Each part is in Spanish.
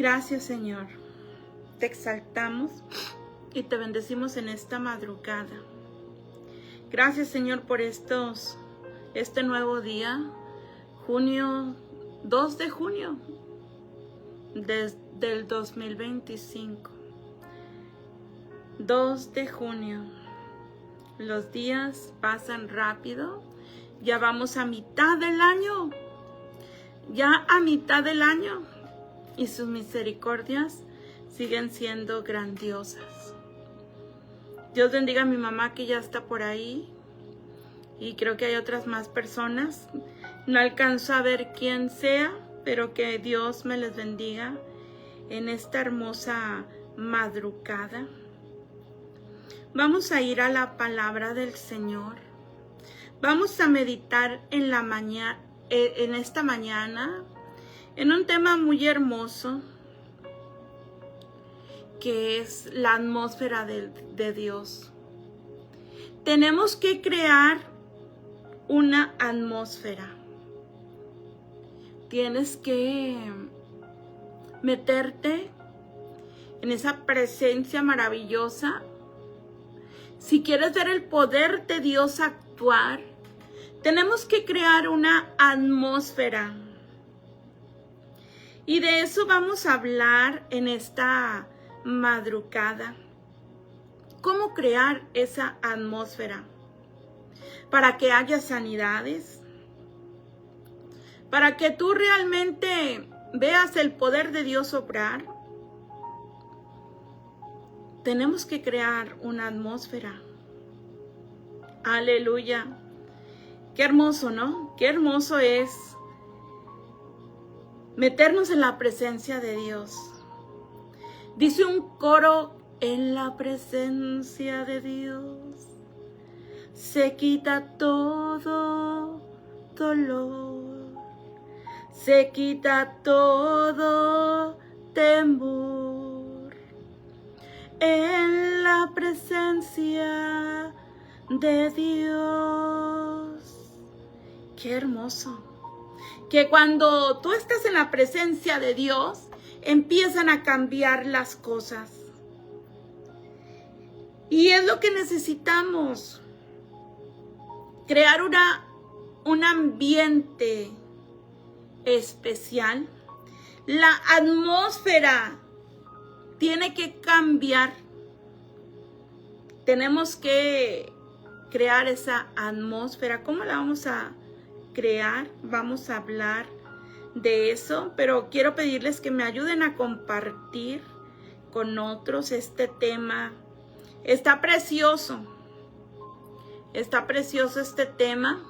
Gracias, Señor. Te exaltamos y te bendecimos en esta madrugada. Gracias, Señor, por este nuevo día, 2 de junio del 2025. 2 de junio. Los días pasan rápido. Ya vamos a mitad del año. Ya a mitad del año. Y sus misericordias siguen siendo grandiosas. Dios bendiga a mi mamá que ya está por ahí. Y creo que hay otras más personas. No alcanzo a ver quién sea, pero que Dios me les bendiga en esta hermosa madrugada. Vamos a ir a la palabra del Señor. Vamos a meditar en esta mañana en un tema muy hermoso, que es la atmósfera de Dios. Tenemos que crear una atmósfera. Tienes que meterte en esa presencia maravillosa. Si quieres ver el poder de Dios actuar, tenemos que crear una atmósfera. Y de eso vamos a hablar en esta madrugada. ¿Cómo crear esa atmósfera? Para que haya sanidades. Para que tú realmente veas el poder de Dios obrar. Tenemos que crear una atmósfera. Aleluya. Qué hermoso, ¿no? Qué hermoso es meternos en la presencia de Dios. Dice un coro: en la presencia de Dios se quita todo dolor, se quita todo temor. En la presencia de Dios. Qué hermoso. Que cuando tú estás en la presencia de Dios, empiezan a cambiar las cosas. Y es lo que necesitamos. Crear un ambiente especial. La atmósfera tiene que cambiar. Tenemos que crear esa atmósfera. ¿Cómo la vamos a crear? Vamos a hablar de eso, pero quiero pedirles que me ayuden a compartir con otros este tema. Está precioso este tema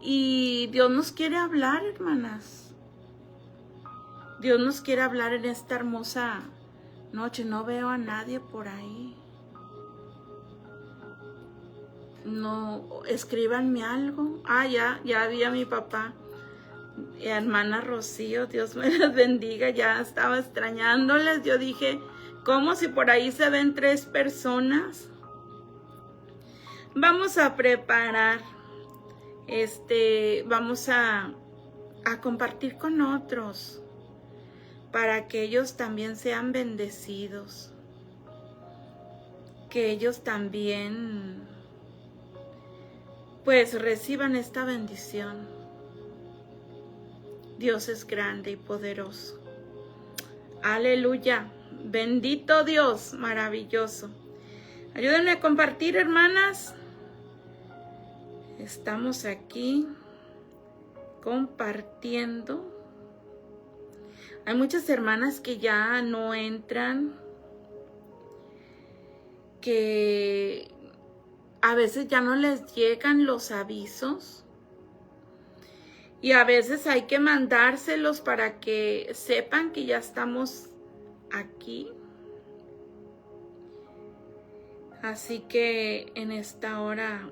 y Dios nos quiere hablar, hermanas. Dios nos quiere hablar en esta hermosa noche. No veo a nadie por ahí. No, escríbanme algo. Ya vi a mi papá y a hermana Rocío. Dios me las bendiga. Ya estaba extrañándoles. Yo dije, ¿cómo si por ahí se ven 3 personas? Vamos a preparar. Vamos a compartir con otros para que ellos también sean bendecidos. Que ellos también pues reciban esta bendición. Dios es grande y poderoso. Aleluya. Bendito Dios, maravilloso. Ayúdenme a compartir, hermanas. Estamos aquí compartiendo. Hay muchas hermanas que ya no entran, que a veces ya no les llegan los avisos y a veces hay que mandárselos para que sepan que ya estamos aquí. Así que en esta hora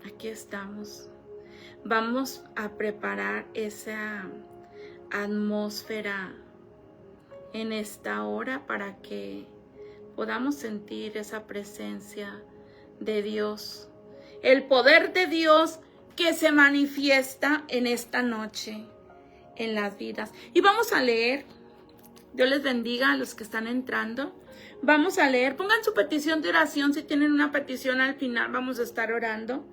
aquí estamos. Vamos a preparar esa atmósfera en esta hora para que podamos sentir esa presencia de Dios, el poder de Dios que se manifiesta en esta noche en las vidas. Y vamos a leer Dios les bendiga a los que están entrando. Vamos a leer, pongan su petición de oración. Si tienen una petición al final, vamos a estar orando.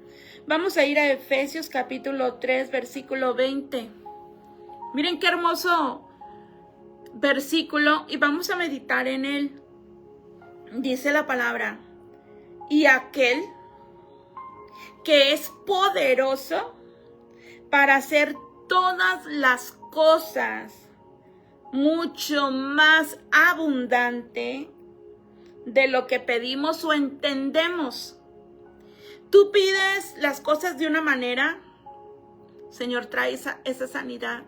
Vamos a ir a Efesios capítulo 3, versículo 20. Miren qué hermoso versículo y vamos a meditar en él. Dice la palabra: y aquel que es poderoso para hacer todas las cosas mucho más abundante de lo que pedimos o entendemos. Tú pides las cosas de una manera, Señor, trae esa sanidad.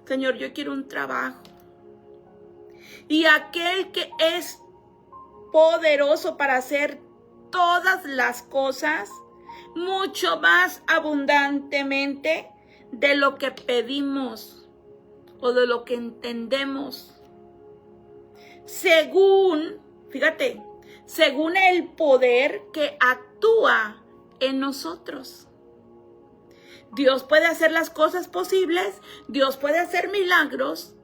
Señor, yo quiero un trabajo. Y aquel que es poderoso para hacer todas las cosas mucho más abundantemente de lo que pedimos o de lo que entendemos. Según, fíjate, según el poder que actúa en nosotros. Dios puede hacer las cosas posibles, Dios puede hacer milagros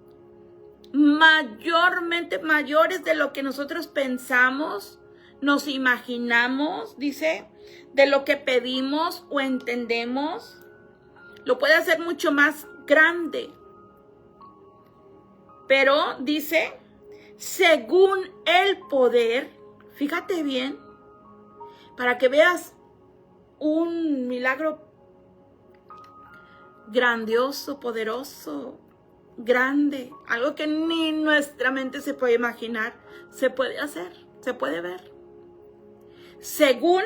mayormente mayores de lo que nosotros pensamos, nos imaginamos, dice, de lo que pedimos o entendemos. Lo puede hacer mucho más grande. Pero dice, según el poder, fíjate bien, para que veas un milagro grandioso, poderoso, grande, algo que ni nuestra mente se puede imaginar, se puede hacer, se puede ver. Según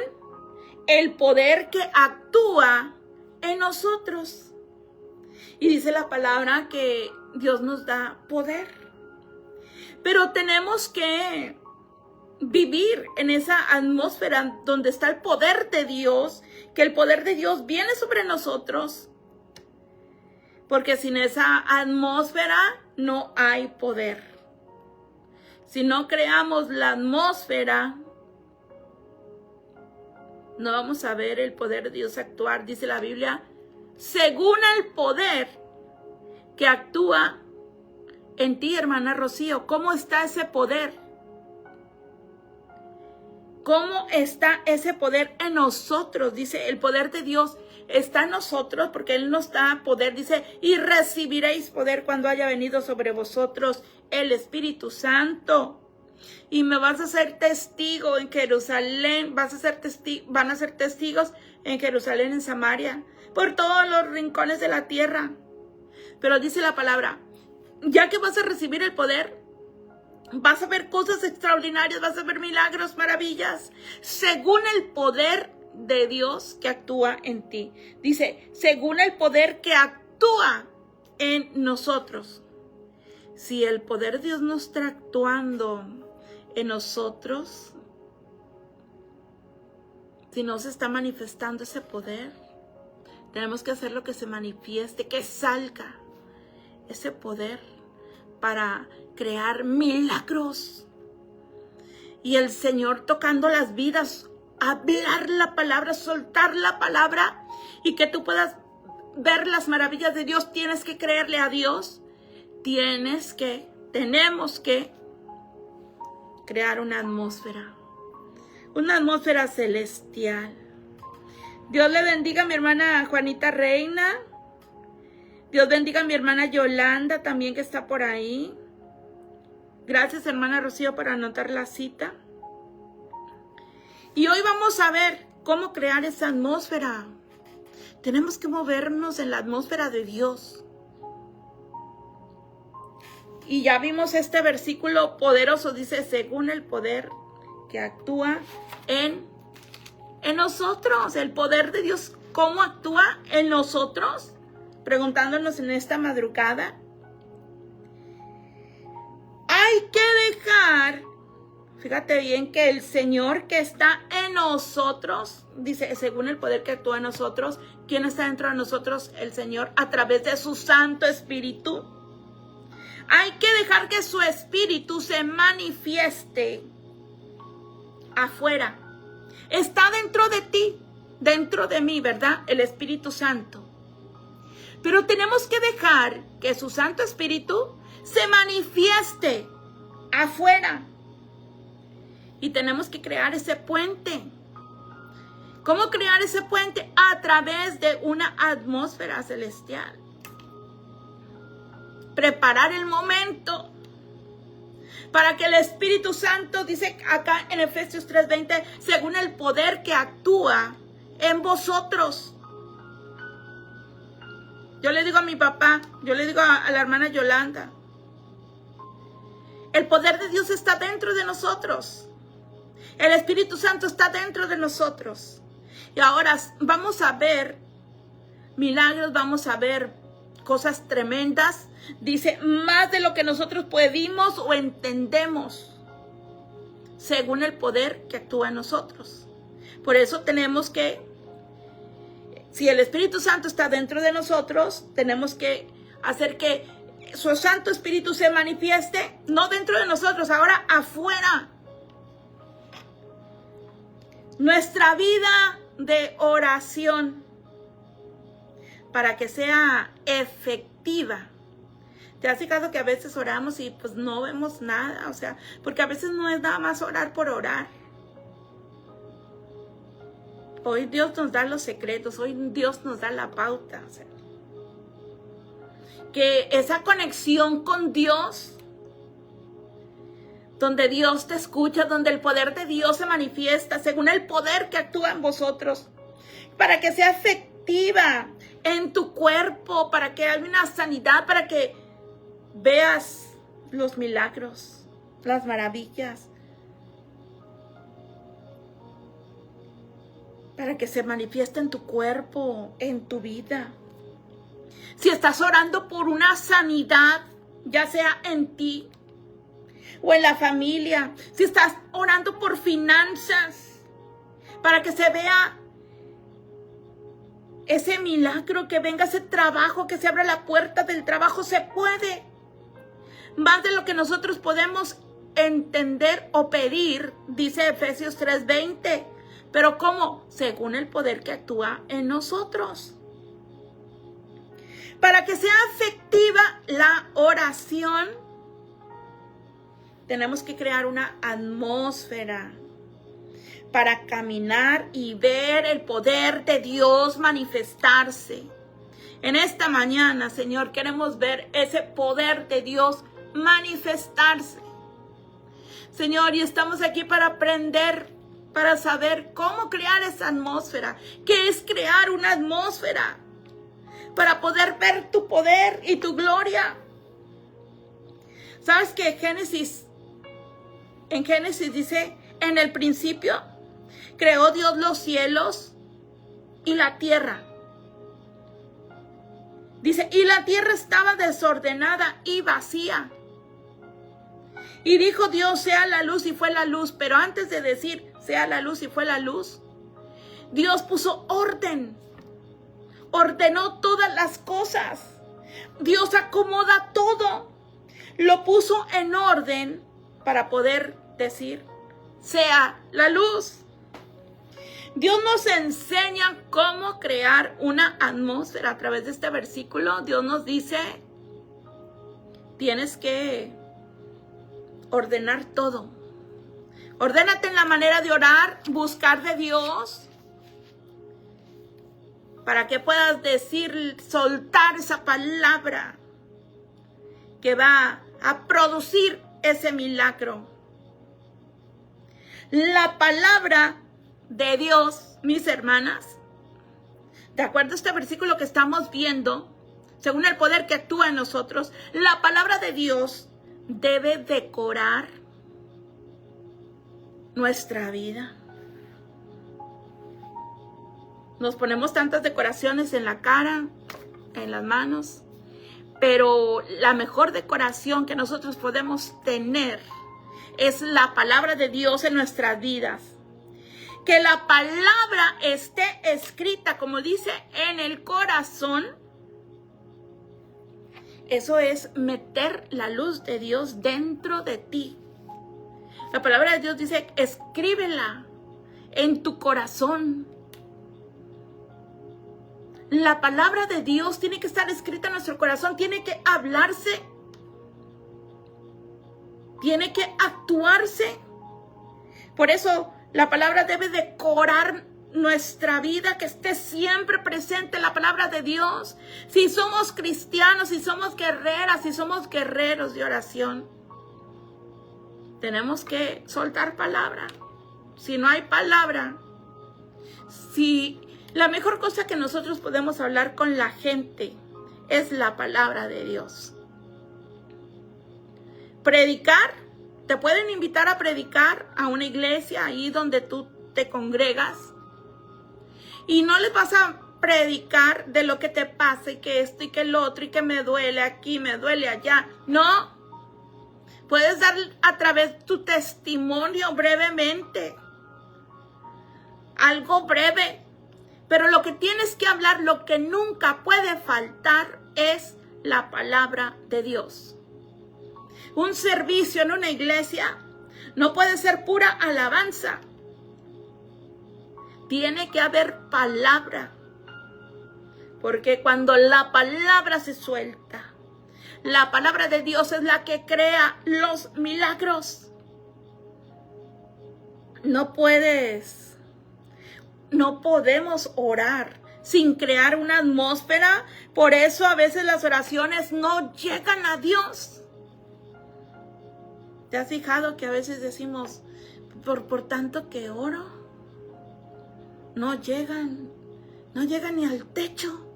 el poder que actúa en nosotros. Y dice la palabra que Dios nos da poder. Pero tenemos que vivir en esa atmósfera donde está el poder de Dios, que el poder de Dios viene sobre nosotros. Porque sin esa atmósfera no hay poder. Si no creamos la atmósfera, no vamos a ver el poder de Dios actuar. Dice la Biblia, según el poder que actúa en ti, hermana Rocío. ¿Cómo está ese poder? ¿Cómo está ese poder en nosotros? Dice, el poder de Dios está en nosotros porque Él nos da poder. Dice, y recibiréis poder cuando haya venido sobre vosotros el Espíritu Santo. Y me vas a ser testigo en Jerusalén, van a ser testigos en Jerusalén, en Samaria, por todos los rincones de la tierra. Pero dice la palabra, ya que vas a recibir el poder, vas a ver cosas extraordinarias, vas a ver milagros, maravillas, según el poder de Dios que actúa en ti. Dice, según el poder que actúa en nosotros. Si el poder de Dios no está actuando en nosotros, si no se está manifestando ese poder, tenemos que hacer lo que se manifieste, que salga ese poder para crear milagros. Y el Señor tocando las vidas, hablar la palabra, soltar la palabra, y que tú puedas ver las maravillas de Dios. Tienes que creerle a Dios. Tenemos que crear una atmósfera celestial. Dios le bendiga a mi hermana Juanita Reina. Dios bendiga a mi hermana Yolanda también, que está por ahí. Gracias, hermana Rocío, por anotar la cita. Y hoy vamos a ver cómo crear esa atmósfera. Tenemos que movernos en la atmósfera de Dios. Y ya vimos este versículo poderoso, dice, según el poder que actúa en nosotros. El poder de Dios, ¿cómo actúa en nosotros? Preguntándonos en esta madrugada. Hay que dejar, fíjate bien, que el Señor que está en nosotros, dice, según el poder que actúa en nosotros. ¿Quién está dentro de nosotros? El Señor, a través de su Santo Espíritu. Hay que dejar que su Espíritu se manifieste afuera. Está dentro de ti, dentro de mí, ¿verdad? El Espíritu Santo. Pero tenemos que dejar que su Santo Espíritu se manifieste afuera. Y tenemos que crear ese puente. ¿Cómo crear ese puente? A través de una atmósfera celestial. Preparar el momento para que el Espíritu Santo, dice acá en Efesios 3:20, según el poder que actúa en vosotros. Yo le digo a mi papá, yo le digo a la hermana Yolanda, el poder de Dios está dentro de nosotros. El Espíritu Santo está dentro de nosotros. Y ahora vamos a ver milagros, vamos a ver cosas tremendas. Dice, más de lo que nosotros pedimos o entendemos, según el poder que actúa en nosotros. Por eso tenemos que, si el Espíritu Santo está dentro de nosotros, tenemos que hacer que su Santo Espíritu se manifieste, no dentro de nosotros, ahora afuera. Nuestra vida de oración, para que sea efectiva. ¿Te has fijado que a veces oramos y pues no vemos nada? O sea, porque a veces no es nada más orar por orar. Hoy Dios nos da los secretos, hoy Dios nos da la pauta. O sea, que esa conexión con Dios, donde Dios te escucha, donde el poder de Dios se manifiesta, según el poder que actúa en vosotros, para que sea efectiva en tu cuerpo, para que haya una sanidad, para que veas los milagros, las maravillas, para que se manifieste en tu cuerpo, en tu vida. Si estás orando por una sanidad, ya sea en ti o en la familia, si estás orando por finanzas, para que se vea ese milagro, que venga ese trabajo, que se abra la puerta del trabajo, se puede. Más de lo que nosotros podemos entender o pedir, dice Efesios 3:20. Pero ¿cómo? Según el poder que actúa en nosotros. Para que sea efectiva la oración, tenemos que crear una atmósfera para caminar y ver el poder de Dios manifestarse. En esta mañana, Señor, queremos ver ese poder de Dios manifestarse. Señor, y estamos aquí para aprender, para saber cómo crear esa atmósfera. ¿Qué es crear una atmósfera? Para poder ver tu poder y tu gloria. ¿Sabes que en Génesis dice, en el principio creó Dios los cielos y la tierra? Dice, y la tierra estaba desordenada y vacía. Y dijo Dios, sea la luz, y fue la luz. Pero antes de decir, sea la luz, y fue la luz, Dios puso orden. Ordenó todas las cosas. Dios acomoda todo. Lo puso en orden para poder decir, sea la luz. Dios nos enseña cómo crear una atmósfera a través de este versículo. Dios nos dice, tienes que ordenar todo. Ordénate en la manera de orar, buscar de Dios, para que puedas decir, soltar esa palabra que va a producir ese milagro. La palabra de Dios, mis hermanas, de acuerdo a este versículo que estamos viendo, según el poder que actúa en nosotros, la palabra de Dios debe decorar nuestra vida. Nos ponemos tantas decoraciones en la cara, en las manos, pero la mejor decoración que nosotros podemos tener es la palabra de Dios en nuestras vidas. Que la palabra esté escrita, como dice, en el corazón. Eso es meter la luz de Dios dentro de ti. La palabra de Dios dice, escríbela en tu corazón. La palabra de Dios tiene que estar escrita en nuestro corazón, tiene que hablarse. tiene que actuarse. Por eso la palabra debe decorar nuestra vida, que esté siempre presente la palabra de Dios. Si somos cristianos, si somos guerreras, si somos guerreros de oración, tenemos que soltar palabra. Si no hay palabra, si la mejor cosa que nosotros podemos hablar con la gente es la palabra de Dios. Predicar, te pueden invitar a predicar a una iglesia ahí donde tú te congregas, y no les vas a predicar de lo que te pasa y que esto y que el otro y que me duele aquí, me duele allá. No, puedes dar a través de tu testimonio brevemente, algo breve, pero lo que tienes que hablar, lo que nunca puede faltar es la palabra de Dios. Un servicio en una iglesia no puede ser pura alabanza. Tiene que haber palabra, porque cuando la palabra se suelta, la palabra de Dios es la que crea los milagros. No podemos orar sin crear una atmósfera. Por eso a veces las oraciones no llegan a Dios. ¿Te has fijado que a veces decimos, por tanto que oro, no llegan ni al techo?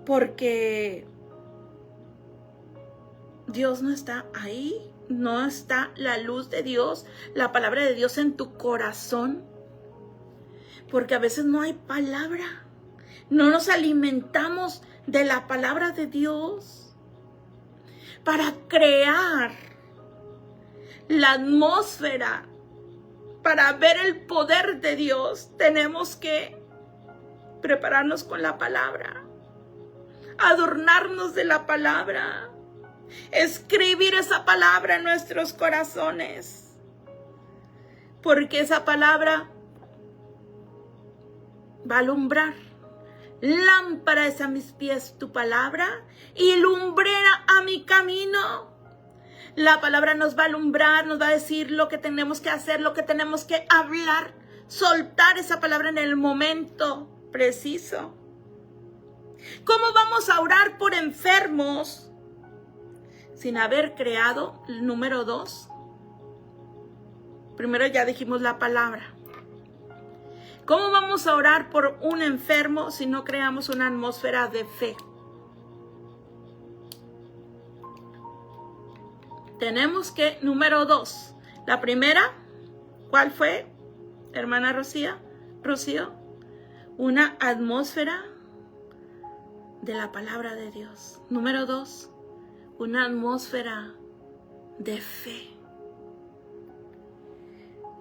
Porque Dios no está ahí, no está la luz de Dios, la palabra de Dios en tu corazón. Porque a veces no hay palabra, no nos alimentamos de la palabra de Dios. Para crear la atmósfera, para ver el poder de Dios, tenemos que prepararnos con la palabra, adornarnos de la palabra, escribir esa palabra en nuestros corazones, porque esa palabra va a alumbrar. Lámpara es a mis pies tu palabra y lumbrera a mi camino. La palabra nos va a alumbrar, nos va a decir lo que tenemos que hacer, lo que tenemos que hablar, soltar esa palabra en el momento preciso. ¿Cómo vamos a orar por enfermos sin haber creado el número 2? Primero ya dijimos la palabra. ¿Cómo vamos a orar por un enfermo si no creamos una atmósfera de fe? Tenemos que, número 2, la primera, ¿cuál fue, hermana Rocío? Una atmósfera de la palabra de Dios. Número 2, una atmósfera de fe.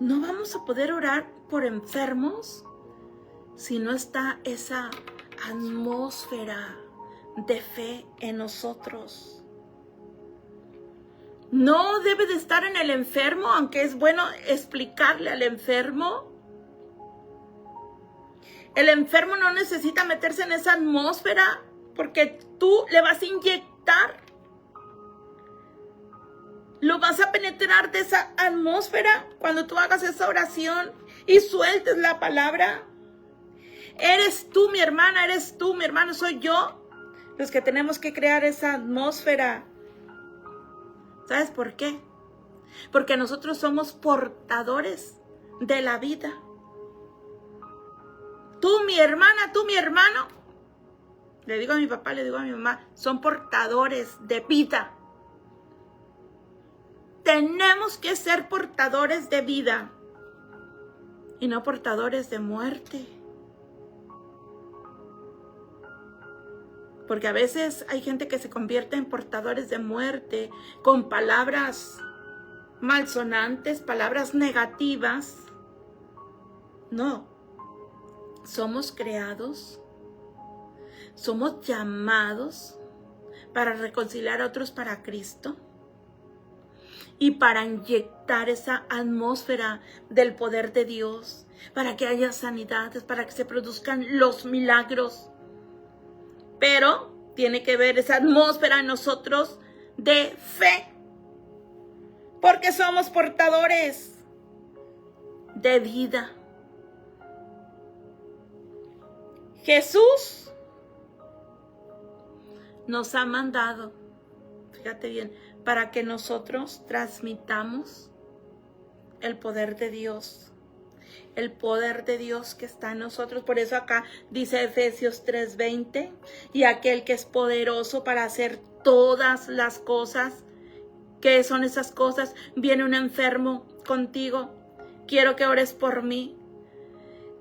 No vamos a poder orar por enfermos si no está esa atmósfera de fe en nosotros. No debe de estar en el enfermo, aunque es bueno explicarle al enfermo. El enfermo no necesita meterse en esa atmósfera porque tú le vas a inyectar. Lo vas a penetrar de esa atmósfera cuando tú hagas esa oración y sueltes la palabra. Eres tú, mi hermana, eres tú, mi hermano, soy yo, los que tenemos que crear esa atmósfera. ¿Sabes por qué? Porque nosotros somos portadores de la vida. Tú, mi hermana, tú, mi hermano, le digo a mi papá, le digo a mi mamá, son portadores de vida. Tenemos que ser portadores de vida y no portadores de muerte. Porque a veces hay gente que se convierte en portadores de muerte con palabras malsonantes, palabras negativas. No, somos creados, somos llamados para reconciliar a otros para Cristo y para inyectar esa atmósfera del poder de Dios, para que haya sanidades, para que se produzcan los milagros. Pero tiene que ver esa atmósfera en nosotros de fe. Porque somos portadores de vida. Jesús nos ha mandado, fíjate bien, para que nosotros transmitamos el poder de Dios. El poder de Dios que está en nosotros. Por eso acá dice Efesios 3:20, y aquel que es poderoso para hacer todas las cosas. ¿Qué son esas cosas? Viene un enfermo contigo. Quiero que ores por mí.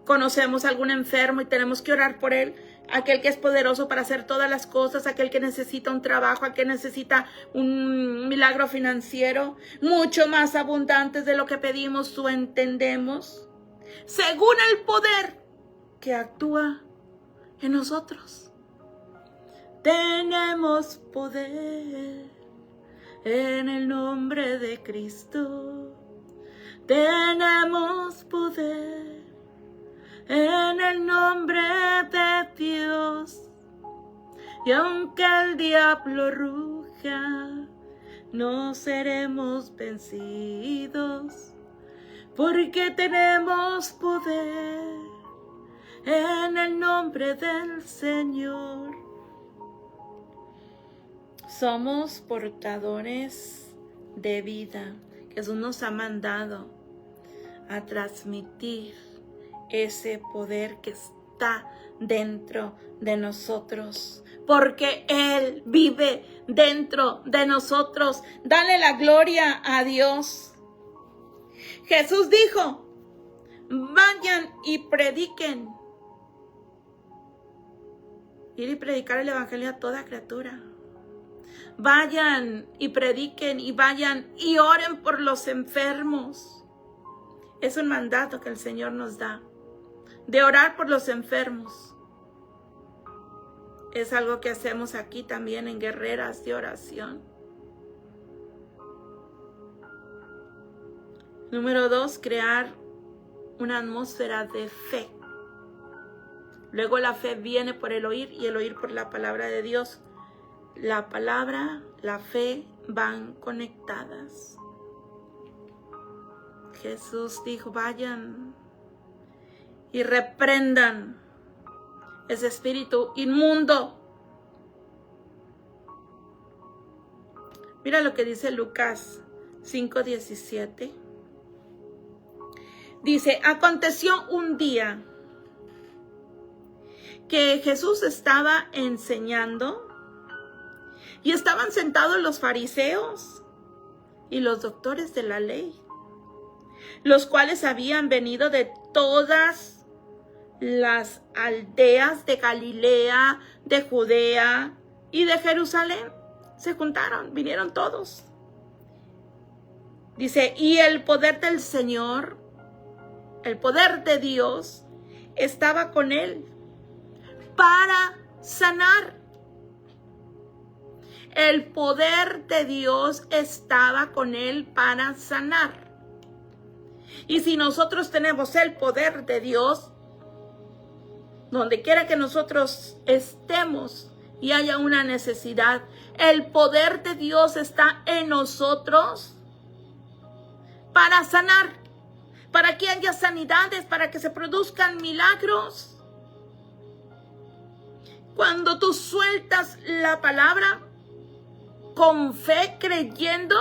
Conocemos a algún enfermo y tenemos que orar por él. Aquel que es poderoso para hacer todas las cosas, aquel que necesita un trabajo, aquel que necesita un milagro financiero, mucho más abundantes de lo que pedimos o entendemos, según el poder que actúa en nosotros. Tenemos poder en el nombre de Cristo. Tenemos poder en el nombre de Dios. Y aunque el diablo ruja, no seremos vencidos, porque tenemos poder en el nombre del Señor. Somos portadores de vida. Jesús nos ha mandado a transmitir ese poder que está dentro de nosotros, porque Él vive dentro de nosotros. Dale la gloria a Dios. Jesús dijo: vayan y prediquen. Ir y predicar el evangelio a toda criatura. Vayan y prediquen, y vayan y oren por los enfermos. Es un mandato que el Señor nos da, de orar por los enfermos. Es algo que hacemos aquí también en Guerreras de Oración. Número 2, crear una atmósfera de fe. Luego la fe viene por el oír, y el oír por la palabra de Dios. La palabra, la fe van conectadas. Jesús dijo: vayan y reprendan ese espíritu inmundo. Mira lo que dice Lucas 5:17. Dice: aconteció un día que Jesús estaba enseñando, y estaban sentados los fariseos y los doctores de la ley, los cuales habían venido de todas las aldeas de Galilea, de Judea y de Jerusalén. Se juntaron, vinieron todos. Dice: y el poder del Señor, el poder de Dios, estaba con él para sanar. El poder de Dios estaba con él para sanar. Y si nosotros tenemos el poder de Dios, donde quiera que nosotros estemos y haya una necesidad, el poder de Dios está en nosotros para sanar, para que haya sanidades, para que se produzcan milagros. Cuando tú sueltas la palabra con fe, creyendo,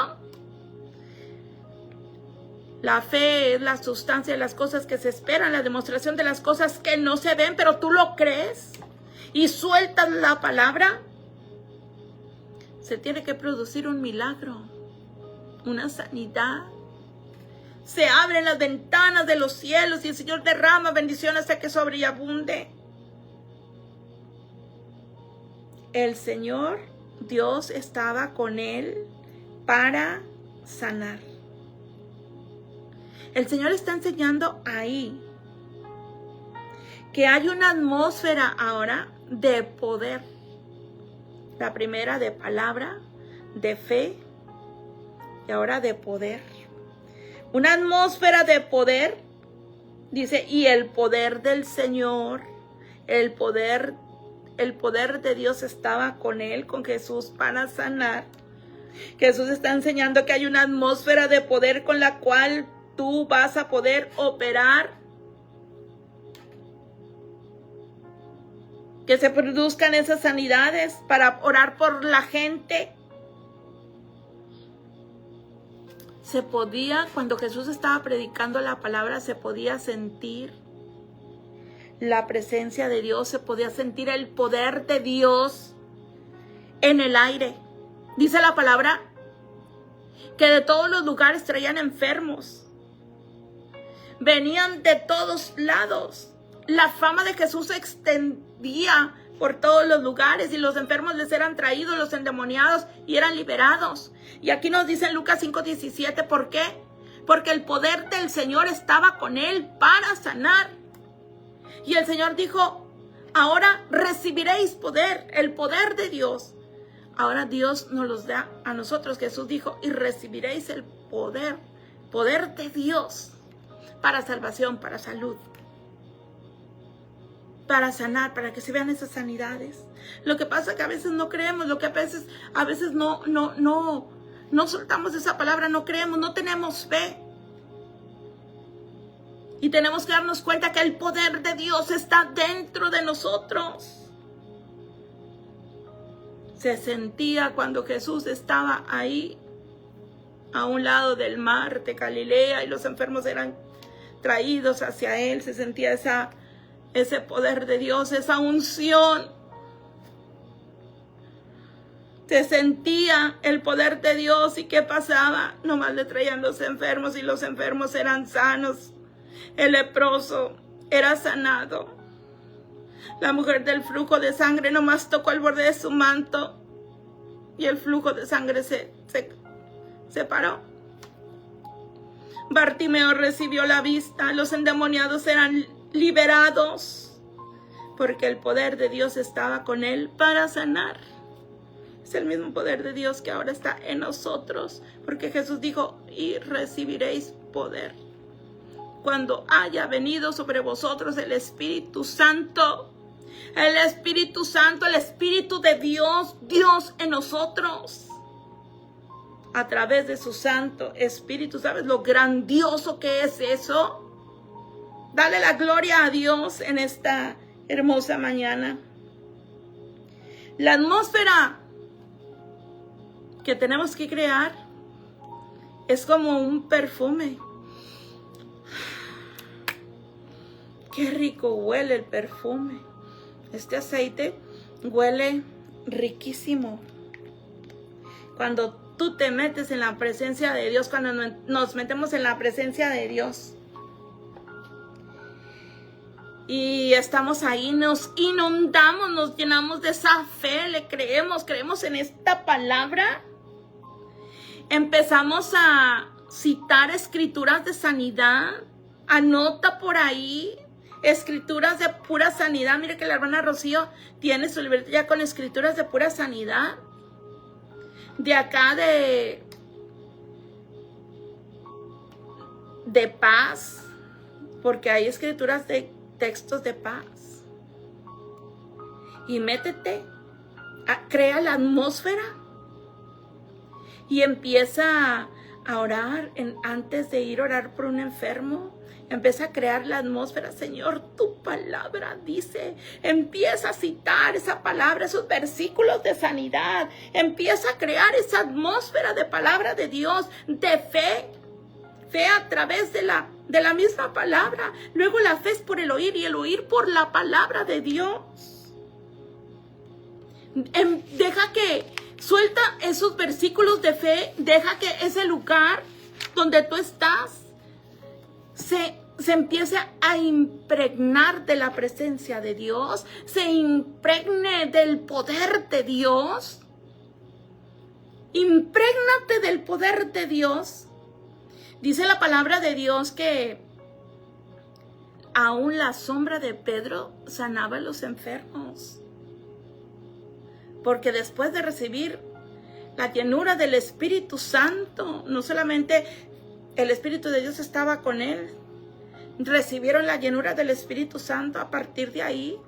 la fe es la sustancia de las cosas que se esperan, la demostración de las cosas que no se ven, pero tú lo crees y sueltas la palabra, se tiene que producir un milagro, una sanidad. Se abren las ventanas de los cielos y el Señor derrama bendición hasta que sobreabunde. El Señor Dios estaba con él para sanar. El Señor está enseñando ahí que hay una atmósfera ahora de poder. La primera de palabra, de fe, y ahora de poder. Una atmósfera de poder, dice, y el poder del Señor, el poder de Dios estaba con él, con Jesús, para sanar. Jesús está enseñando que hay una atmósfera de poder con la cual tú vas a poder operar. Que se produzcan esas sanidades para orar por la gente. Se podía, cuando Jesús estaba predicando la palabra, se podía sentir la presencia de Dios, se podía sentir el poder de Dios en el aire. Dice la palabra que de todos los lugares traían enfermos. Venían de todos lados. La fama de Jesús se extendía por todos los lugares y los enfermos les eran traídos, los endemoniados, y eran liberados. Y aquí nos dice en Lucas 5:17, ¿por qué? Porque el poder del Señor estaba con él para sanar. Y el Señor dijo, ahora recibiréis poder, el poder de Dios. Ahora Dios nos los da a nosotros. Jesús dijo, y recibiréis el poder de Dios para salvación, para salud, para sanar, para que se vean esas sanidades. Lo que pasa es que a veces no creemos, lo que a veces no soltamos esa palabra, no creemos, no tenemos fe. Y tenemos que darnos cuenta que el poder de Dios está dentro de nosotros. Se sentía cuando Jesús estaba ahí, a un lado del mar de Galilea, y los enfermos eran traídos hacia él. Se sentía ese poder de Dios, esa unción. Se sentía el poder de Dios. ¿Y qué pasaba? Nomás le traían los enfermos y los enfermos eran sanos. El leproso era sanado. La mujer del flujo de sangre nomás tocó el borde de su manto y el flujo de sangre se paró. Bartimeo recibió la vista. Los endemoniados eran liberados porque el poder de Dios estaba con él para sanar. Es el mismo poder de Dios que ahora está en nosotros, porque Jesús dijo, y recibiréis poder cuando haya venido sobre vosotros el Espíritu Santo. El Espíritu Santo, el Espíritu de Dios, Dios en nosotros, a través de su Santo Espíritu. ¿Sabes lo grandioso que es eso? Dale la gloria a Dios en esta hermosa mañana. La atmósfera que tenemos que crear es como un perfume. Qué rico huele el perfume. Este aceite huele riquísimo. Cuando tú te metes en la presencia de Dios, cuando nos metemos en la presencia de Dios y estamos ahí, nos inundamos, nos llenamos de esa fe, le creemos en esta palabra. Empezamos a citar escrituras de sanidad. Anota por ahí escrituras de pura sanidad. Mire que la hermana Rocío tiene su libreta ya con escrituras de pura sanidad. De acá de paz, porque hay escrituras de textos de paz. Y métete, crea la atmósfera y empieza a orar antes de ir a orar por un enfermo. Empieza a crear la atmósfera. Señor, tu palabra dice. Empieza a citar esa palabra, esos versículos de sanidad. Empieza a crear esa atmósfera de palabra de Dios, de fe. Fe a través de la misma palabra. Luego la fe es por el oír y el oír por la palabra de Dios. Deja que suelta esos versículos de fe. Deja que ese lugar donde tú estás se empiece a impregnar de la presencia de Dios, se impregne del poder de Dios. Imprégnate del poder de Dios. Dice la palabra de Dios que aún la sombra de Pedro sanaba a los enfermos. Porque después de recibir la llenura del Espíritu Santo, no solamente el Espíritu de Dios estaba con él, recibieron la llenura del Espíritu Santo. A partir de ahí,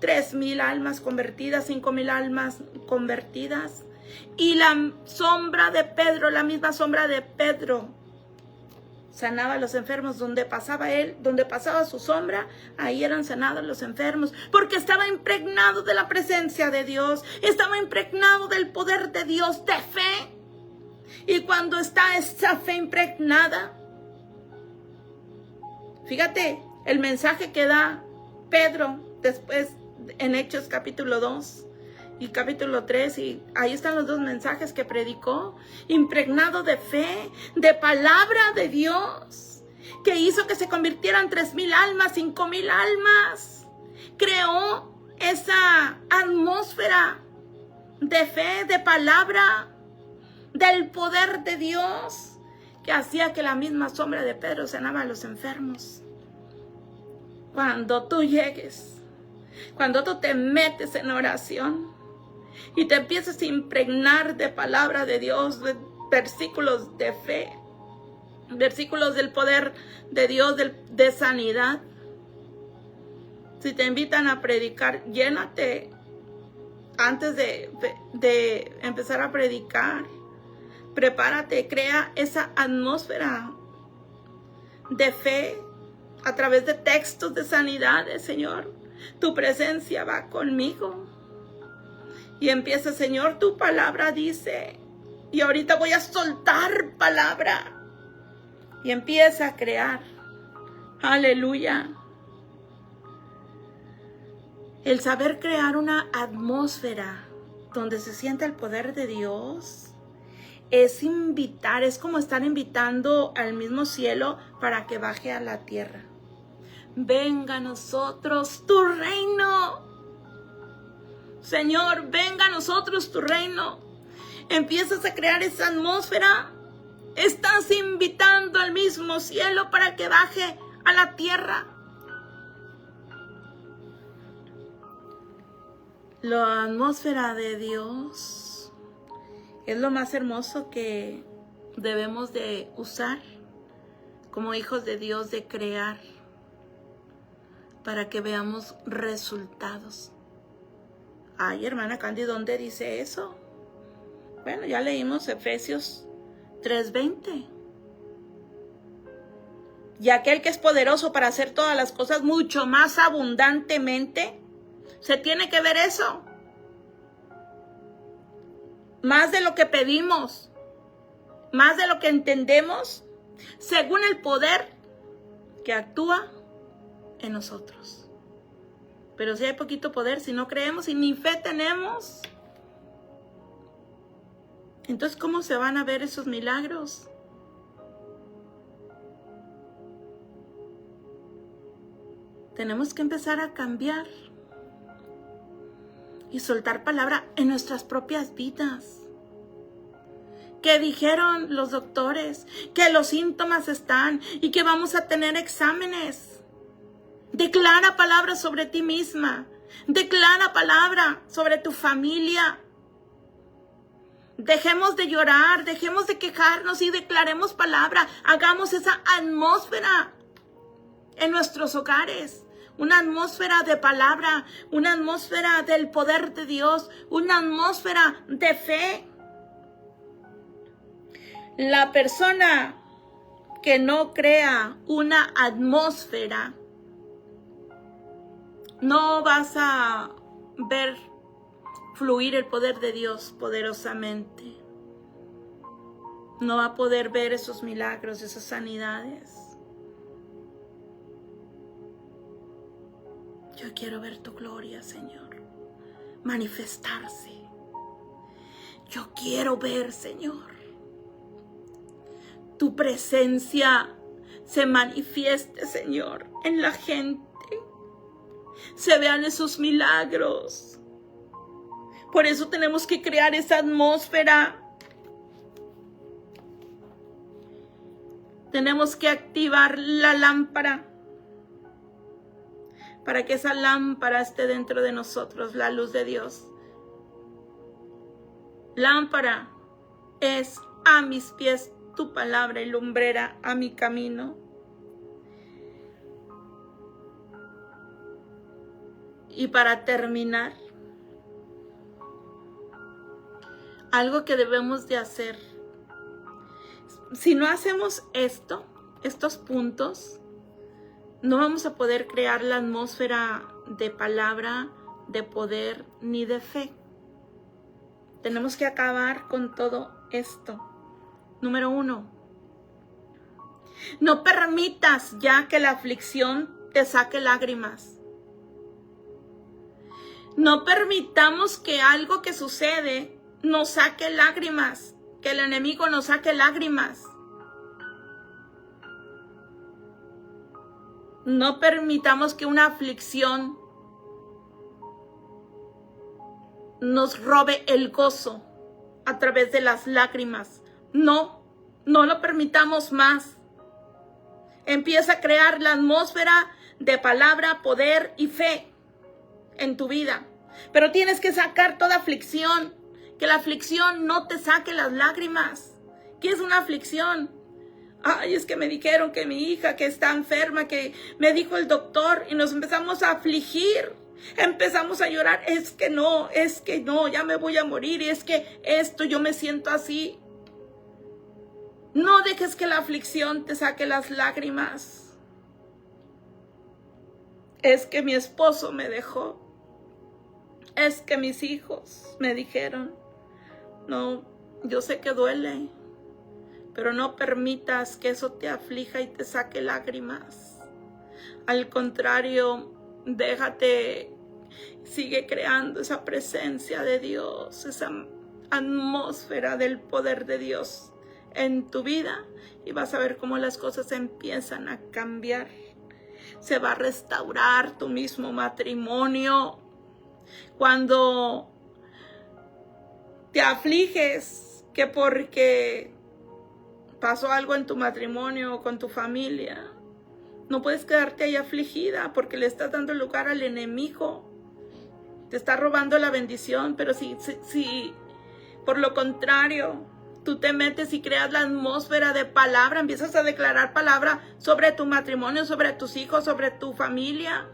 3,000 almas convertidas, 5,000 almas convertidas. Y la sombra de Pedro, la misma sombra de Pedro, sanaba a los enfermos. Donde pasaba él, donde pasaba su sombra, ahí eran sanados los enfermos, porque estaba impregnado de la presencia de Dios, estaba impregnado del poder de Dios, de fe. Y cuando está esa fe impregnada, fíjate el mensaje que da Pedro después en Hechos capítulo 2 y capítulo 3, y ahí están los dos mensajes que predicó, impregnado de fe, de palabra de Dios, que hizo que se convirtieran 3,000 almas, 5,000 almas. Creó esa atmósfera de fe, de palabra, del poder de Dios, que hacía que la misma sombra de Pedro sanaba a los enfermos. Cuando tú llegues, cuando tú te metes en oración y te empiezas a impregnar de palabra de Dios, de versículos de fe, versículos del poder de Dios, de sanidad. Si te invitan a predicar, llénate antes de empezar a predicar. Prepárate, crea esa atmósfera de fe a través de textos de sanidades, Señor. Tu presencia va conmigo. Y empieza, Señor, tu palabra dice, y ahorita voy a soltar palabra. Y empieza a crear. Aleluya. El saber crear una atmósfera donde se sienta el poder de Dios es invitar, es como estar invitando al mismo cielo para que baje a la tierra. Venga a nosotros tu reino. Señor, venga a nosotros tu reino. Empiezas a crear esa atmósfera. Estás invitando al mismo cielo para que baje a la tierra. La atmósfera de Dios es lo más hermoso que debemos de usar como hijos de Dios, de crear para que veamos resultados. Ay, hermana Candy, ¿dónde dice eso? Bueno, ya leímos Efesios 3:20. Y aquel que es poderoso para hacer todas las cosas mucho más abundantemente, se tiene que ver eso. Más de lo que pedimos, más de lo que entendemos, según el poder que actúa en nosotros. Pero si hay poquito poder, si no creemos y ni fe tenemos, entonces ¿cómo se van a ver esos milagros? Tenemos que empezar a cambiar y soltar palabra en nuestras propias vidas. Que dijeron los doctores que los síntomas están y que vamos a tener exámenes. Declara palabra sobre ti misma. Declara palabra sobre tu familia. Dejemos de llorar, dejemos de quejarnos y declaremos palabra. Hagamos esa atmósfera en nuestros hogares. Una atmósfera de palabra, una atmósfera del poder de Dios, una atmósfera de fe. La persona que no crea una atmósfera, no vas a ver fluir el poder de Dios poderosamente. No va a poder ver esos milagros, esas sanidades. Yo quiero ver tu gloria, Señor, manifestarse. Yo quiero ver, Señor, tu presencia se manifieste, Señor, en la gente. Se vean esos milagros. Por eso tenemos que crear esa atmósfera. Tenemos que activar la lámpara para que esa lámpara esté dentro de nosotros, la luz de Dios. Lámpara es a mis pies tu palabra y lumbrera a mi camino. Y para terminar, algo que debemos de hacer. Si no hacemos estos puntos, no vamos a poder crear la atmósfera de palabra, de poder, ni de fe. Tenemos que acabar con todo esto. Número 1. No permitas ya que la aflicción te saque lágrimas. No permitamos que algo que sucede nos saque lágrimas, que el enemigo nos saque lágrimas. No permitamos que una aflicción nos robe el gozo a través de las lágrimas. No lo permitamos más. Empieza a crear la atmósfera de palabra, poder y fe en tu vida. Pero tienes que sacar toda aflicción. Que la aflicción no te saque las lágrimas. ¿Qué es una aflicción? Ay, es que me dijeron que mi hija que está enferma, que me dijo el doctor, y nos empezamos a afligir. Empezamos a llorar, es que no, ya me voy a morir, y es que esto, yo me siento así. No dejes que la aflicción te saque las lágrimas. Es que mi esposo me dejó. Es que mis hijos me dijeron. No, yo sé que duele, pero no permitas que eso te aflija y te saque lágrimas. Al contrario, déjate, sigue creando esa presencia de Dios, esa atmósfera del poder de Dios en tu vida, y vas a ver cómo las cosas empiezan a cambiar. Se va a restaurar tu mismo matrimonio. Cuando te afliges que porque pasó algo en tu matrimonio o con tu familia, no puedes quedarte ahí afligida porque le estás dando lugar al enemigo. Te está robando la bendición. Pero si por lo contrario, tú te metes y creas la atmósfera de palabra, empiezas a declarar palabra sobre tu matrimonio, sobre tus hijos, sobre tu familia,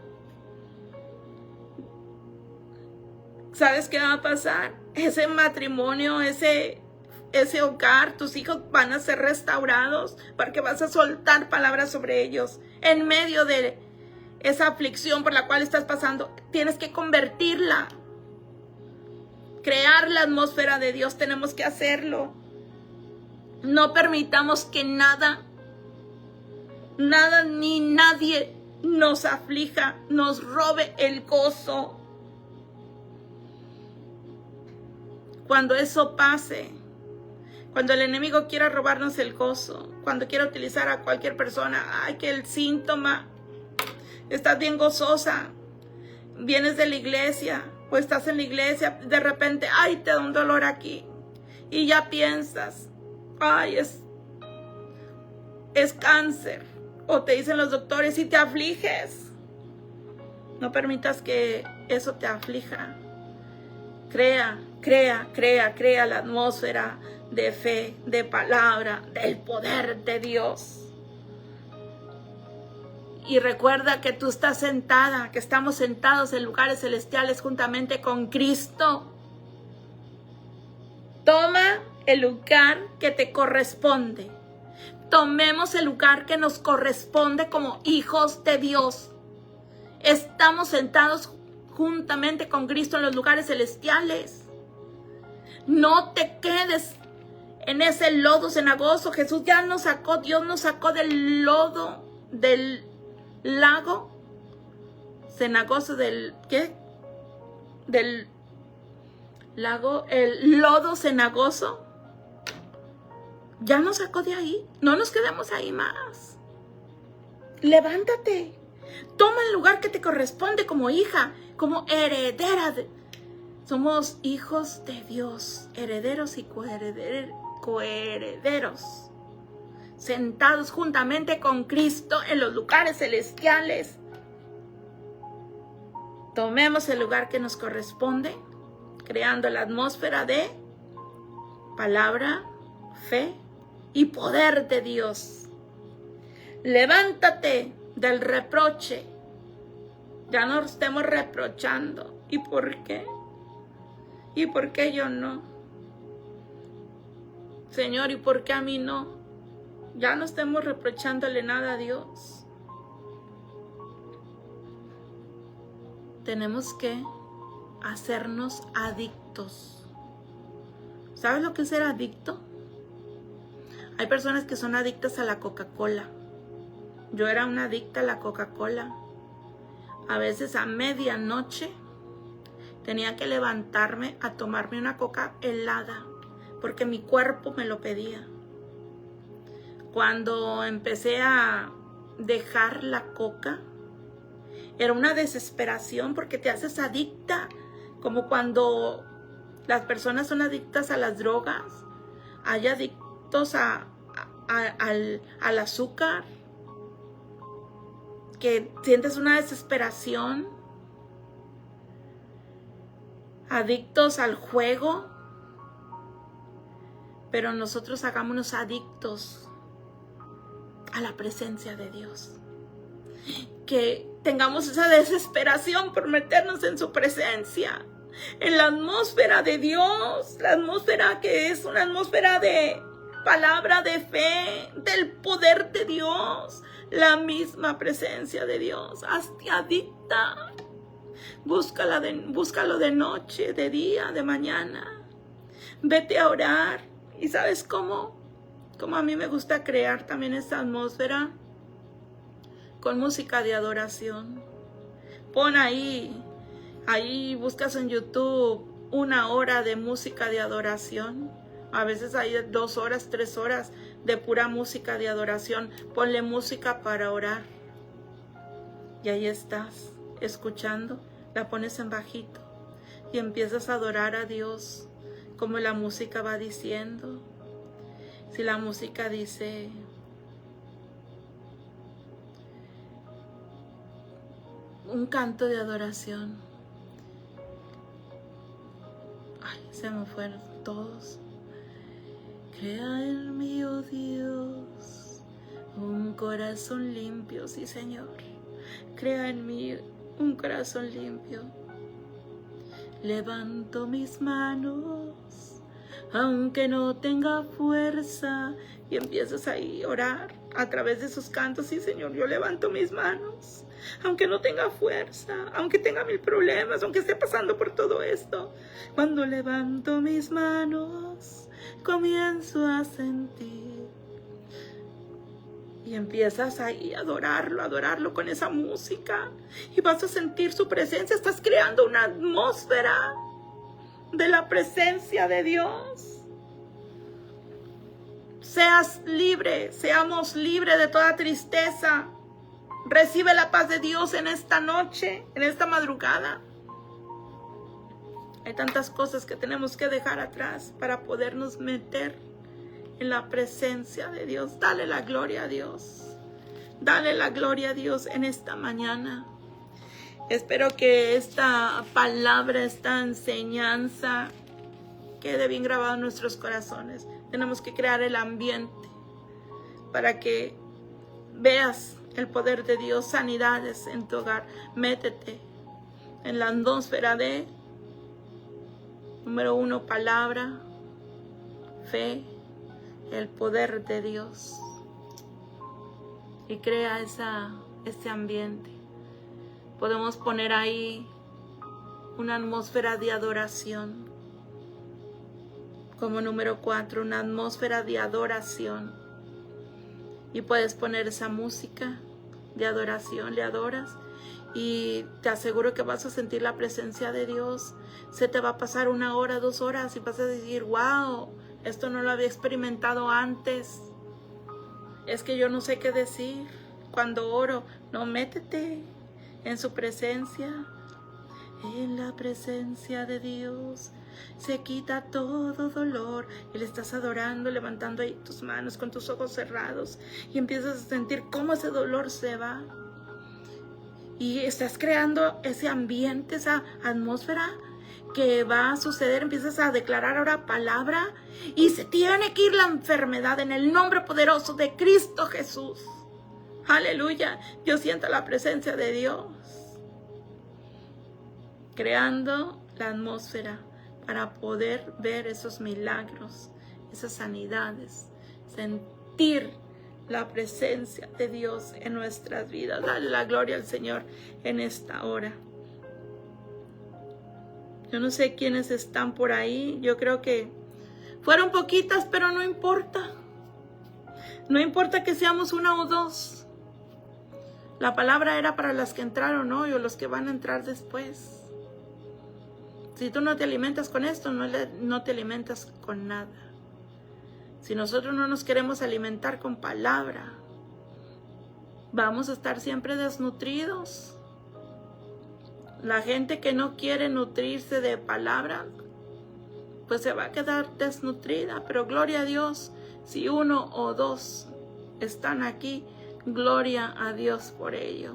¿sabes qué va a pasar? Ese matrimonio, ese hogar, tus hijos van a ser restaurados porque vas a soltar palabras sobre ellos. En medio de esa aflicción por la cual estás pasando, tienes que convertirla. Crear la atmósfera de Dios, tenemos que hacerlo. No permitamos que nada ni nadie nos aflija, nos robe el gozo. Cuando eso pase, cuando el enemigo quiera robarnos el gozo, cuando quiera utilizar a cualquier persona, ay, que el síntoma, estás bien gozosa, vienes de la iglesia o estás en la iglesia, de repente, ay, te da un dolor aquí, y ya piensas, ay, es cáncer, o te dicen los doctores, y te afliges. No permitas que eso te aflija. Crea la atmósfera de fe, de palabra, del poder de Dios. Y recuerda que tú estás sentada, que estamos sentados en lugares celestiales juntamente con Cristo. Toma el lugar que te corresponde. Tomemos el lugar que nos corresponde como hijos de Dios. Estamos sentados juntamente con Cristo en los lugares celestiales. No te quedes en ese lodo cenagoso. Jesús ya nos sacó, Dios nos sacó del lodo, del lago cenagoso, del lago, el lodo cenagoso. Ya nos sacó de ahí. No nos quedemos ahí más. Levántate. Toma el lugar que te corresponde como hija, como heredera. Somos hijos de Dios, herederos y coherederos, sentados juntamente con Cristo en los lugares celestiales. Tomemos el lugar que nos corresponde, creando la atmósfera de palabra, fe y poder de Dios. Levántate del reproche. Ya no estemos reprochando. ¿Y por qué? ¿Y por qué yo no? Señor, ¿y por qué a mí no? Ya no estemos reprochándole nada a Dios. Tenemos que hacernos adictos. ¿Sabes lo que es ser adicto? Hay personas que son adictas a la Coca-Cola. Yo era una adicta a la Coca-Cola. A veces a medianoche tenía que levantarme a tomarme una coca helada porque mi cuerpo me lo pedía. Cuando empecé a dejar la coca, era una desesperación porque te haces adicta, como cuando las personas son adictas a las drogas, hay adictos al azúcar, que sientes una desesperación, adictos al juego, pero nosotros hagámonos adictos a la presencia de Dios. Que tengamos esa desesperación por meternos en su presencia, en la atmósfera de Dios, la atmósfera que es una atmósfera de palabra de fe, del poder de Dios, la misma presencia de Dios. Hazte adicta. Búscalo de noche, de día, de mañana. Vete a orar. ¿Y sabes cómo? Como a mí me gusta crear también esta atmósfera con música de adoración. Pon ahí buscas en YouTube 1 hora de música de adoración. A veces hay 2 horas, 3 horas de pura música de adoración. Ponle música para orar. Y ahí estás, escuchando. La pones en bajito y empiezas a adorar a Dios como la música va diciendo. Si la música dice: un canto de adoración. Ay, se me fueron todos. Crea en mí, oh Dios, un corazón limpio, sí Señor. Crea en mí un corazón limpio. Levanto mis manos, aunque no tenga fuerza. Y empiezas ahí a orar a través de esos cantos. Sí, Señor, yo levanto mis manos, aunque no tenga fuerza, aunque tenga 1000 problemas, aunque esté pasando por todo esto. Cuando levanto mis manos, comienzo a sentir. Y empiezas ahí a adorarlo con esa música. Y vas a sentir su presencia. Estás creando una atmósfera de la presencia de Dios. Seas libre, seamos libres de toda tristeza. Recibe la paz de Dios en esta noche, en esta madrugada. Hay tantas cosas que tenemos que dejar atrás para podernos meter en la presencia de Dios. Dale la gloria a Dios. Dale la gloria a Dios en esta mañana. Espero que esta palabra, esta enseñanza quede bien grabada en nuestros corazones. Tenemos que crear el ambiente para que veas el poder de Dios, sanidades en tu hogar. Métete en la atmósfera de, número 1, palabra, fe, el poder de Dios. Y crea este ambiente. Podemos poner ahí una atmósfera de adoración. Como número 4, una atmósfera de adoración. Y puedes poner esa música de adoración, le adoras. Y te aseguro que vas a sentir la presencia de Dios. Se te va a pasar 1 hora, 2 horas y vas a decir: wow, esto no lo había experimentado antes. Es que yo no sé qué decir cuando oro. No, métete en su presencia. En la presencia de Dios se quita todo dolor. Y le estás adorando, levantando ahí tus manos con tus ojos cerrados. Y empiezas a sentir cómo ese dolor se va. Y estás creando ese ambiente, esa atmósfera que va a suceder. Empiezas a declarar ahora palabra. Y se tiene que ir la enfermedad en el nombre poderoso de Cristo Jesús. Aleluya. Yo siento la presencia de Dios. Creando la atmósfera para poder ver esos milagros, esas sanidades, sentir la presencia de Dios en nuestras vidas. Dale la gloria al Señor en esta hora. Yo no sé quiénes están por ahí. Yo creo que fueron poquitas, pero no importa. No importa que seamos una o dos. La palabra era para las que entraron hoy o los que van a entrar después. Si tú no te alimentas con esto, no te alimentas con nada. Si nosotros no nos queremos alimentar con palabra, vamos a estar siempre desnutridos. La gente que no quiere nutrirse de palabra, pues se va a quedar desnutrida. Pero gloria a Dios, si uno o dos están aquí, gloria a Dios por ello.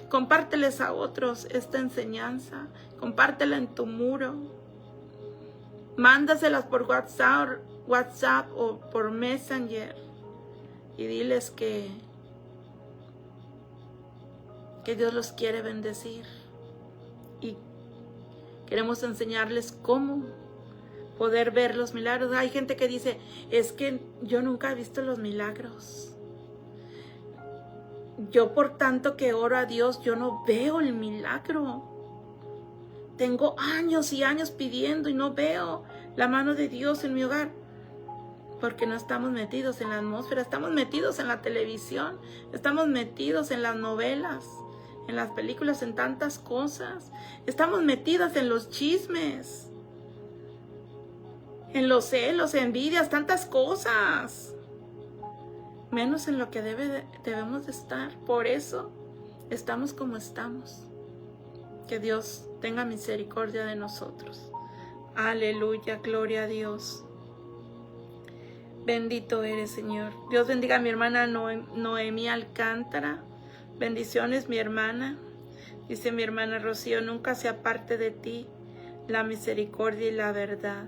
Compárteles a otros esta enseñanza, compártela en tu muro, mándaselas por WhatsApp o por Messenger y diles que Dios los quiere bendecir y queremos enseñarles cómo poder ver los milagros. Hay gente que dice, es que yo nunca he visto los milagros. Yo por tanto que oro a Dios, yo no veo el milagro. Tengo años y años pidiendo y no veo la mano de Dios en mi hogar. Porque no estamos metidos en la atmósfera, estamos metidos en la televisión, estamos metidos en las novelas, en las películas, en tantas cosas. Estamos metidas en los chismes, en los celos, envidias, tantas cosas. Menos en lo que debemos de estar. Por eso estamos como estamos. Que Dios tenga misericordia de nosotros. Aleluya, gloria a Dios. Bendito eres, Señor. Dios bendiga a mi hermana Noemí Alcántara. Bendiciones, mi hermana. Dice mi hermana Rocío, nunca se aparte de ti la misericordia y la verdad.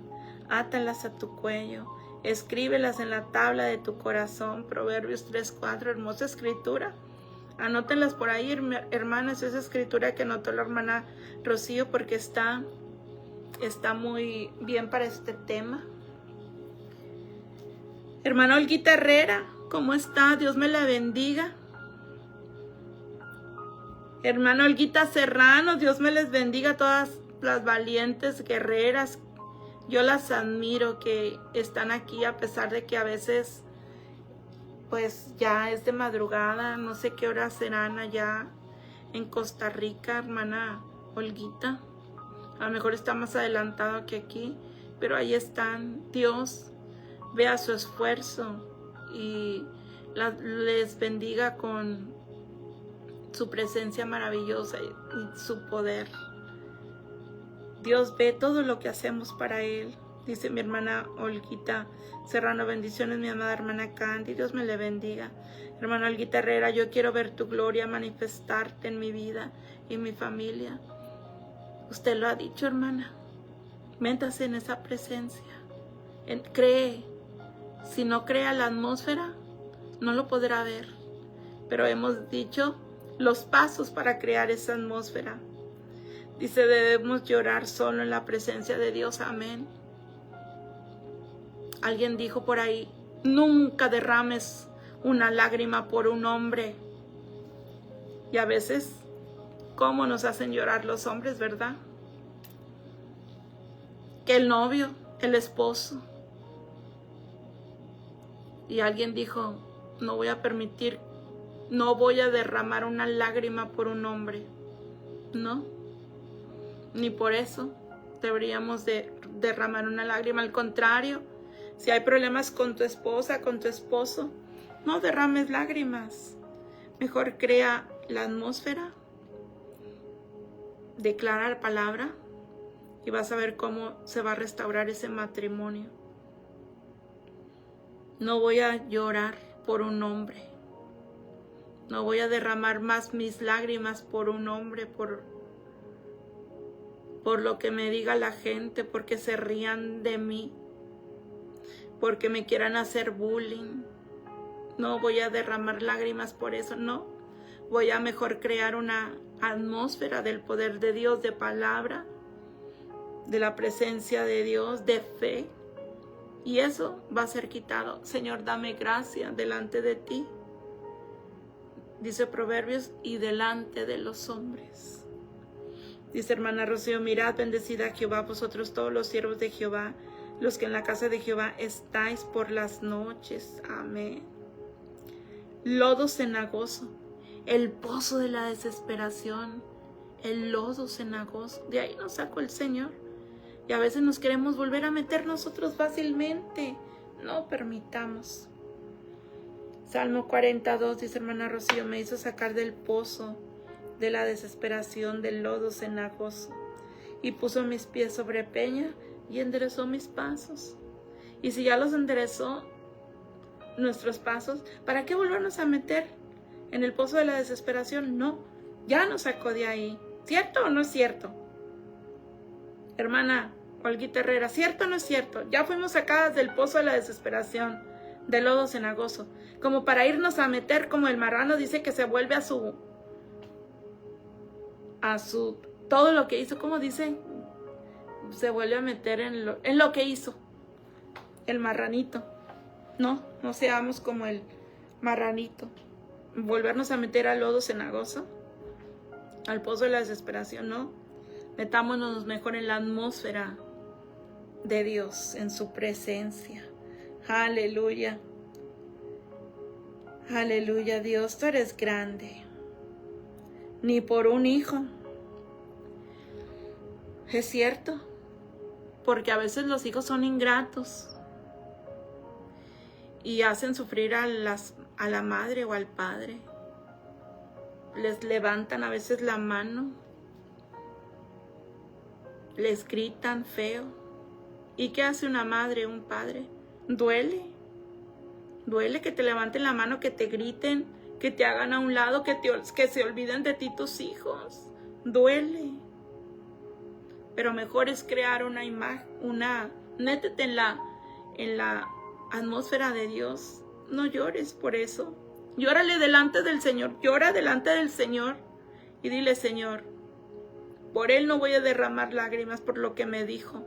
Átalas a tu cuello. Escríbelas en la tabla de tu corazón. Proverbios 3:4, hermosa escritura. Anótenlas por ahí, hermanas, esa escritura que anotó la hermana Rocío, porque está muy bien para este tema. Hermana Olguita Herrera, ¿cómo está? Dios me la bendiga. Hermana Olguita Serrano, Dios me les bendiga a todas las valientes guerreras. Yo las admiro que están aquí a pesar de que a veces pues ya es de madrugada. No sé qué horas serán allá en Costa Rica, hermana Olguita. A lo mejor está más adelantado que aquí, pero ahí están. Dios vea su esfuerzo y les bendiga con su presencia maravillosa y su poder. Dios ve todo lo que hacemos para Él. Dice mi hermana Olguita Serrano, bendiciones, mi amada hermana Candy, Dios me le bendiga. Hermana Olguita Herrera, yo quiero ver tu gloria manifestarte en mi vida y mi familia. Usted lo ha dicho, hermana. Métase en esa presencia. Cree. Si no crea la atmósfera, no lo podrá ver. Pero hemos dicho los pasos para crear esa atmósfera. Dice, debemos llorar solo en la presencia de Dios. Amén. Alguien dijo por ahí, nunca derrames una lágrima por un hombre. Y a veces, ¿cómo nos hacen llorar los hombres, verdad? Que el novio, el esposo. Y alguien dijo, no voy a permitir, no voy a derramar una lágrima por un hombre. No, ni por eso deberíamos de derramar una lágrima. Al contrario, si hay problemas con tu esposa, con tu esposo, no derrames lágrimas. Mejor crea la atmósfera, declara palabra y vas a ver cómo se va a restaurar ese matrimonio. No voy a llorar por un hombre. No voy a derramar más mis lágrimas por un hombre, por lo que me diga la gente, porque se rían de mí, porque me quieran hacer bullying. No voy a derramar lágrimas por eso, no. Voy a mejor crear una atmósfera del poder de Dios, de palabra, de la presencia de Dios, de fe. y eso va a ser quitado. Señor, dame gracia delante de ti. Dice Proverbios, y delante de los hombres. Dice hermana Rocío, mirad, bendecida a Jehová, vosotros todos los siervos de Jehová, los que en la casa de Jehová estáis por las noches. Amén. Lodo cenagoso, el pozo de la desesperación, el lodo cenagoso, de ahí nos sacó el Señor. Y a veces nos queremos volver a meter nosotros fácilmente. No permitamos. Salmo 42, dice hermana Rocío, me hizo sacar del pozo de la desesperación, del lodo cenagoso, y puso mis pies sobre peña y enderezó mis pasos. Y si ya los enderezó nuestros pasos, ¿para qué volvernos a meter en el pozo de la desesperación? No, ya nos sacó de ahí. ¿Cierto o no es cierto? Hermana Olguita Herrera, ¿cierto o no es cierto? Ya fuimos sacadas del pozo de la desesperación, del lodo cenagoso, como para irnos a meter como el marrano dice que se vuelve a su todo lo que hizo, ¿cómo dice? Se vuelve a meter en lo que hizo el marranito. No seamos como el marranito, volvernos a meter al lodo cenagoso, al pozo de la desesperación. No, metámonos mejor en la atmósfera de Dios, en su presencia. Aleluya, aleluya. Dios, tú eres grande. Ni por un hijo. Es cierto, porque a veces los hijos son ingratos y hacen sufrir a la madre o al padre. Les levantan a veces la mano, les gritan feo. ¿Y qué hace una madre o un padre? Duele. Duele que te levanten la mano, que te griten, que te hagan a un lado, que se olviden de ti tus hijos. Duele. Pero mejor es crear una imagen, métete en la atmósfera de Dios. No llores por eso. Llórale delante del Señor. Llora delante del Señor y dile: Señor, por él no voy a derramar lágrimas por lo que me dijo,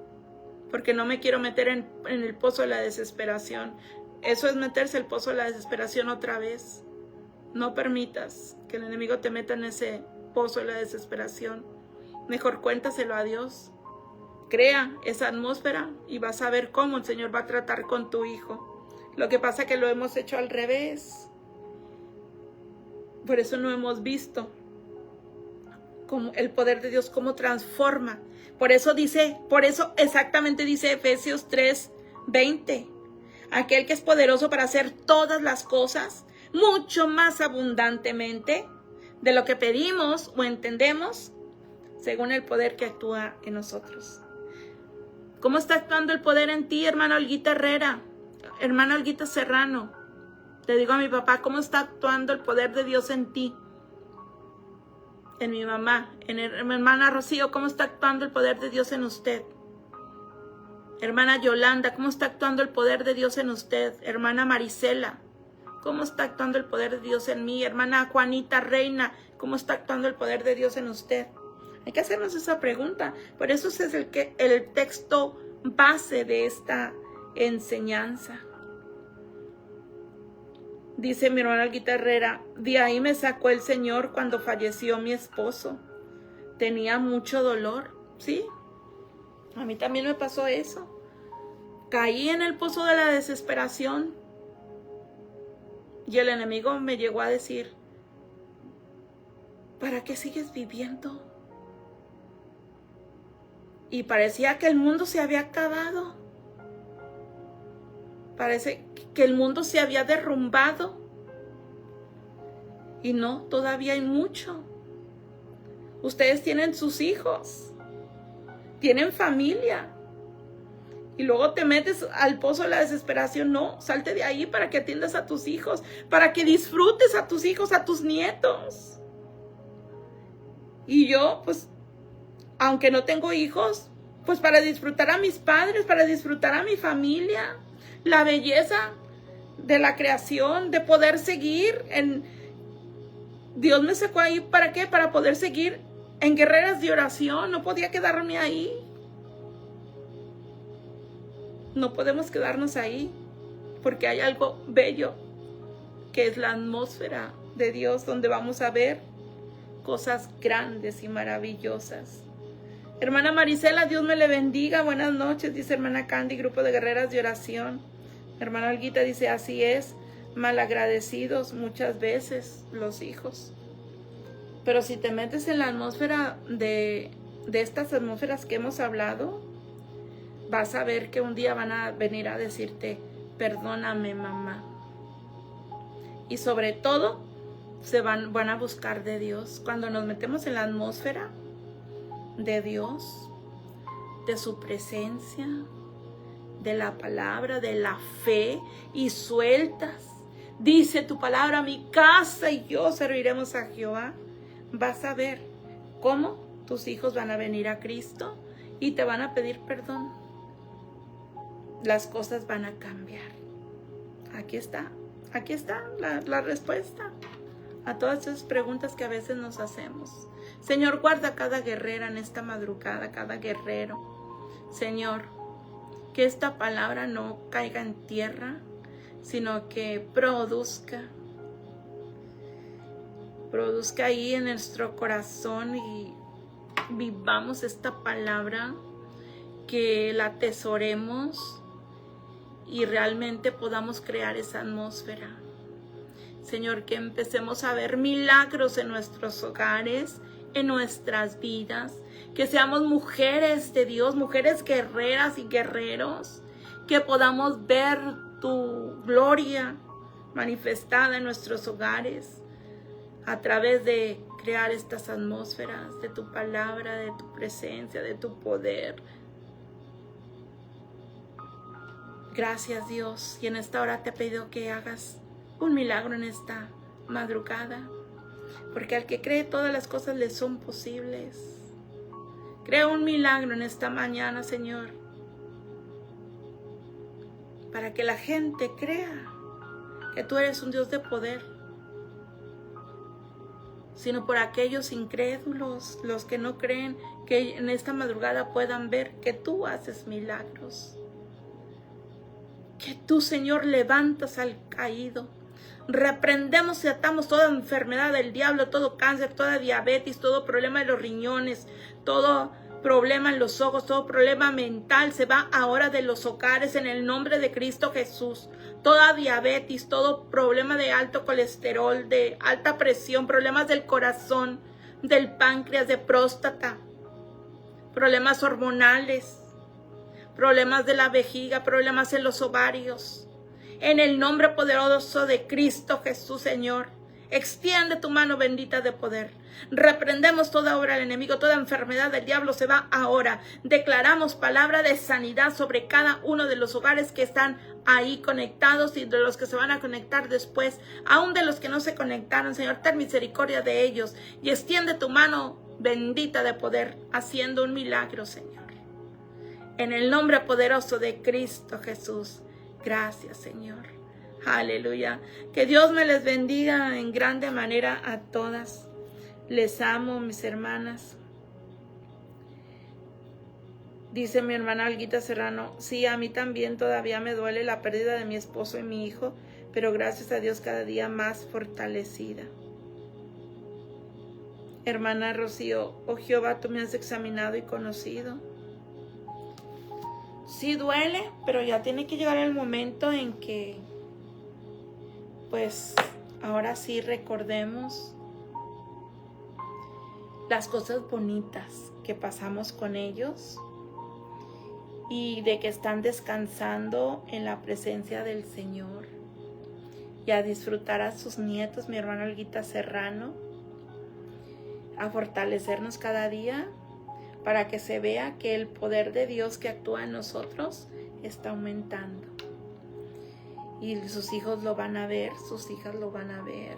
porque no me quiero meter en el pozo de la desesperación. Eso es meterse el pozo de la desesperación otra vez. No permitas que el enemigo te meta en ese pozo de la desesperación. Mejor cuéntaselo a Dios. Crea esa atmósfera y vas a ver cómo el Señor va a tratar con tu hijo. Lo que pasa es que lo hemos hecho al revés. Por eso no hemos visto cómo el poder de Dios, cómo transforma. Por eso exactamente dice Efesios 3:20. Aquel que es poderoso para hacer todas las cosas mucho más abundantemente de lo que pedimos o entendemos, según el poder que actúa en nosotros. ¿Cómo está actuando el poder en ti, hermana Olguita Herrera? Hermana Olguita Serrano. Le digo a mi papá, ¿cómo está actuando el poder de Dios en ti? En mi mamá, en mi hermana Rocío, ¿cómo está actuando el poder de Dios en usted? Hermana Yolanda, ¿cómo está actuando el poder de Dios en usted? Hermana Marisela, ¿cómo está actuando el poder de Dios en mí? Hermana Juanita Reina, ¿cómo está actuando el poder de Dios en usted? Hay que hacernos esa pregunta. Por eso es el texto base de esta enseñanza. Dice mi hermana Olguita Herrera, de ahí me sacó el Señor cuando falleció mi esposo. Tenía mucho dolor, ¿sí? A mí también me pasó eso. Caí en el pozo de la desesperación. Y el enemigo me llegó a decir: ¿para qué sigues viviendo? Y parecía que el mundo se había acabado. Parece que el mundo se había derrumbado. Y no, todavía hay mucho. Ustedes tienen sus hijos, tienen familia. Y luego te metes al pozo de la desesperación. No, salte de ahí para que atiendas a tus hijos, para que disfrutes a tus hijos, a tus nietos. Y yo, pues, aunque no tengo hijos, pues para disfrutar a mis padres, para disfrutar a mi familia, la belleza de la creación, de poder seguir Dios me sacó ahí, ¿para qué? Para poder seguir en guerreras de oración. No podía quedarme ahí. No podemos quedarnos ahí, porque hay algo bello, que es la atmósfera de Dios, donde vamos a ver cosas grandes y maravillosas. Hermana Marisela, Dios me le bendiga. Buenas noches, dice hermana Candy, grupo de guerreras de oración. Hermana Olguita dice, así es, malagradecidos muchas veces los hijos. Pero si te metes en la atmósfera de estas atmósferas que hemos hablado, vas a ver que un día van a venir a decirte, perdóname, mamá. Y sobre todo, van a buscar de Dios. Cuando nos metemos en la atmósfera de Dios, de su presencia, de la palabra, de la fe, y sueltas, dice tu palabra, mi casa y yo serviremos a Jehová, vas a ver cómo tus hijos van a venir a Cristo y te van a pedir perdón. Las cosas van a cambiar. Aquí está la respuesta a todas esas preguntas que a veces nos hacemos. Señor, guarda a cada guerrera en esta madrugada, cada guerrero. Señor, que esta palabra no caiga en tierra, sino que produzca ahí en nuestro corazón y vivamos esta palabra, que la atesoremos y realmente podamos crear esa atmósfera. Señor, que empecemos a ver milagros en nuestros hogares, en nuestras vidas, que seamos mujeres de Dios, mujeres guerreras y guerreros, que podamos ver tu gloria manifestada en nuestros hogares a través de crear estas atmósferas de tu palabra, de tu presencia, de tu poder. Gracias, Dios, y en esta hora te pido que hagas un milagro en esta madrugada, porque al que cree todas las cosas le son posibles. Crea un milagro en esta mañana, Señor, para que la gente crea que tú eres un Dios de poder, sino por aquellos incrédulos, los que no creen, que en esta madrugada puedan ver que tú haces milagros, que tú, Señor, levantas al caído. Reprendemos y atamos toda enfermedad del diablo, todo cáncer, toda diabetes, todo problema de los riñones, todo problema en los ojos, todo problema mental, se va ahora de los hogares en el nombre de Cristo Jesús. Toda diabetes, todo problema de alto colesterol, de alta presión, problemas del corazón, del páncreas, de próstata, problemas hormonales, problemas de la vejiga, problemas en los ovarios. En el nombre poderoso de Cristo Jesús, Señor, extiende tu mano bendita de poder. Reprendemos toda obra del enemigo, toda enfermedad del diablo se va ahora. Declaramos palabra de sanidad sobre cada uno de los hogares que están ahí conectados y de los que se van a conectar después. Aún de los que no se conectaron, Señor, ten misericordia de ellos y extiende tu mano bendita de poder, haciendo un milagro, Señor. En el nombre poderoso de Cristo Jesús. Gracias, Señor. Aleluya. Que Dios me les bendiga en grande manera a todas. Les amo, mis hermanas. Dice mi hermana Olguita Serrano, sí, a mí también todavía me duele la pérdida de mi esposo y mi hijo, pero gracias a Dios cada día más fortalecida. Hermana Rocío, oh Jehová, tú me has examinado y conocido. Sí duele, pero ya tiene que llegar el momento en que, pues, ahora sí recordemos las cosas bonitas que pasamos con ellos y de que están descansando en la presencia del Señor, y a disfrutar a sus nietos, mi hermana Olguita Serrano, a fortalecernos cada día, para que se vea que el poder de Dios que actúa en nosotros está aumentando. Y sus hijos lo van a ver, sus hijas lo van a ver.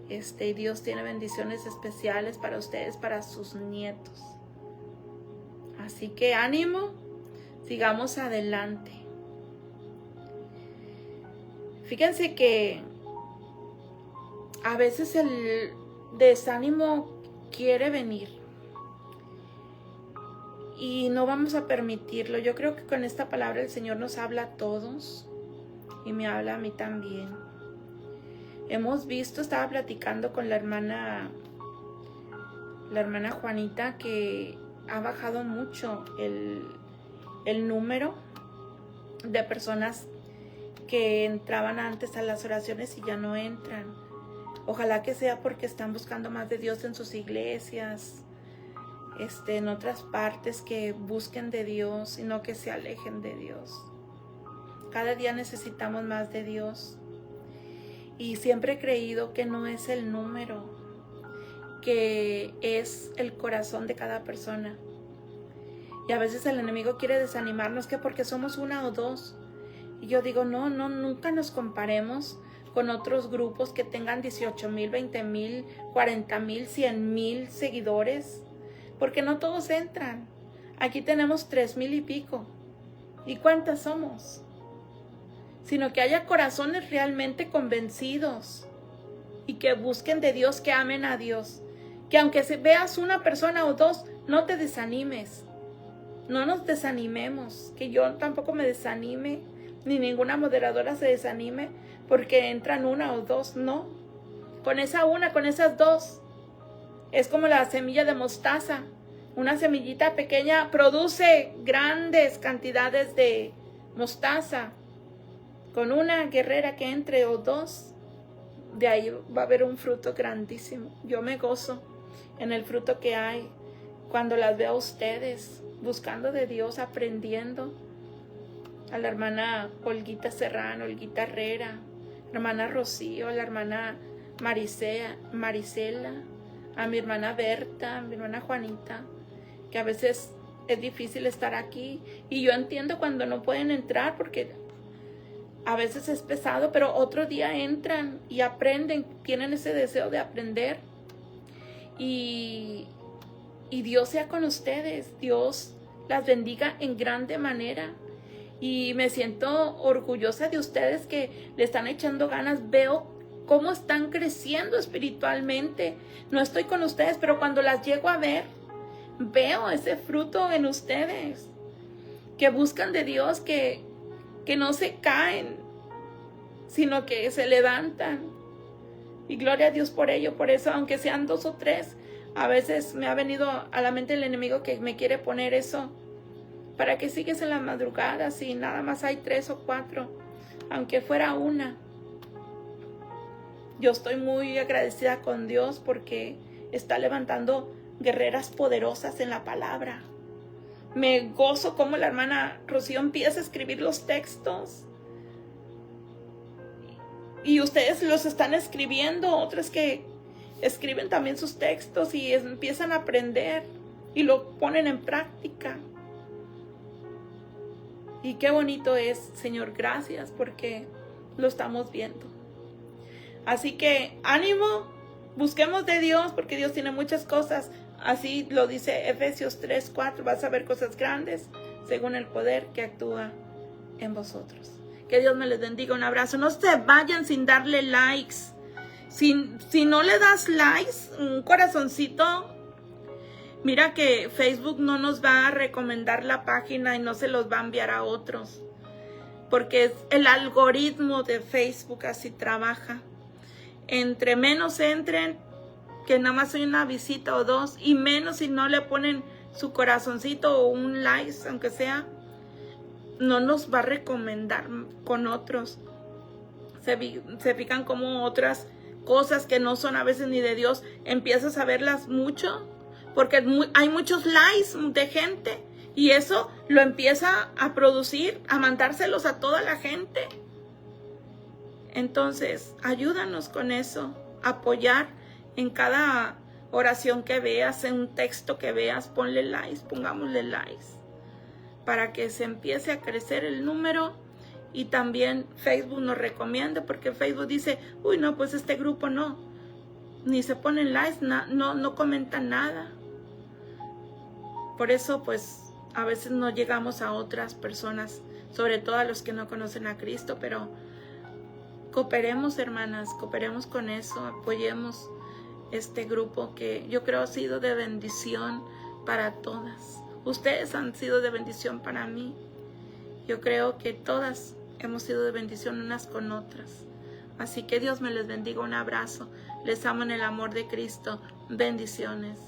Y Dios tiene bendiciones especiales para ustedes, para sus nietos. Así que ánimo, sigamos adelante. Fíjense que a veces el desánimo quiere venir. y no vamos a permitirlo. Yo creo que con esta palabra el Señor nos habla a todos y me habla a mí también. Hemos visto, estaba platicando con la hermana Juanita, que ha bajado mucho el número de personas que entraban antes a las oraciones y ya no entran. Ojalá que sea porque están buscando más de Dios en sus iglesias, en otras partes, que busquen de Dios y no que se alejen de Dios. Cada día necesitamos más de Dios. Y siempre he creído que no es el número, que es el corazón de cada persona. Y a veces el enemigo quiere desanimarnos, que porque somos una o dos. Y yo digo, no, nunca nos comparemos con otros grupos que tengan 18,000, 20,000, 40,000, 100,000 seguidores. Porque no todos entran. Aquí tenemos 3,000 y pico. ¿Y cuántas somos? Sino que haya corazones realmente convencidos y que busquen de Dios, que amen a Dios. Que aunque veas una persona o dos, no te desanimes. No nos desanimemos, que yo tampoco me desanime, ni ninguna moderadora se desanime porque entran una o dos, no. Con esa una, con esas dos. Es como la semilla de mostaza. Una semillita pequeña produce grandes cantidades de mostaza. Con una guerrera que entre o dos, de ahí va a haber un fruto grandísimo. Yo me gozo en el fruto que hay cuando las veo a ustedes, buscando de Dios, aprendiendo. A la hermana Olguita Serrano, Olguita Herrera, hermana Rocío, a la hermana Marisela, a mi hermana Berta, a mi hermana Juanita, que a veces es difícil estar aquí. Y yo entiendo cuando no pueden entrar porque a veces es pesado, pero otro día entran y aprenden, tienen ese deseo de aprender. Y Dios sea con ustedes, Dios las bendiga en grande manera. Y me siento orgullosa de ustedes que le están echando ganas. Veo cómo están creciendo espiritualmente. No estoy con ustedes, pero cuando las llego a ver, veo ese fruto en ustedes. Que buscan de Dios, que no se caen, sino que se levantan. Y gloria a Dios por ello. Por eso, aunque sean 2 o 3, a veces me ha venido a la mente el enemigo que me quiere poner eso. ¿Para que sigues en la madrugada si nada más hay 3 o 4? Aunque fuera una. Yo estoy muy agradecida con Dios porque está levantando guerreras poderosas en la palabra. Me gozo como la hermana Rocío empieza a escribir los textos. Y ustedes los están escribiendo. Otros que escriben también sus textos y empiezan a aprender y lo ponen en práctica. Y qué bonito es, Señor, gracias porque lo estamos viendo. Así que ánimo, busquemos de Dios porque Dios tiene muchas cosas. Así lo dice Efesios 3:4, vas a ver cosas grandes según el poder que actúa en vosotros. Que Dios me les bendiga, un abrazo. No se vayan sin darle likes. Si no le das likes, un corazoncito. Mira que Facebook no nos va a recomendar la página y no se los va a enviar a otros. Porque el algoritmo de Facebook así trabaja. Entre menos entren, que nada más hay una visita o 2, y menos si no le ponen su corazoncito o un like, aunque sea, no nos va a recomendar con otros. Se fijan como otras cosas que no son a veces ni de Dios, empiezas a verlas mucho. Porque hay muchos likes de gente y eso lo empieza a producir, a mandárselos a toda la gente. Entonces, ayúdanos con eso, apoyar en cada oración que veas, en un texto que veas, ponle likes, pongámosle likes, para que se empiece a crecer el número y también Facebook nos recomienda, porque Facebook dice, uy, no, pues este grupo no, ni se ponen likes, no comentan nada. Por eso, pues, a veces no llegamos a otras personas, sobre todo a los que no conocen a Cristo, pero cooperemos, hermanas, cooperemos con eso, apoyemos este grupo que yo creo ha sido de bendición para todas. Ustedes han sido de bendición para mí. Yo creo que todas hemos sido de bendición unas con otras. Así que Dios me les bendiga. Un abrazo. Les amo en el amor de Cristo. Bendiciones.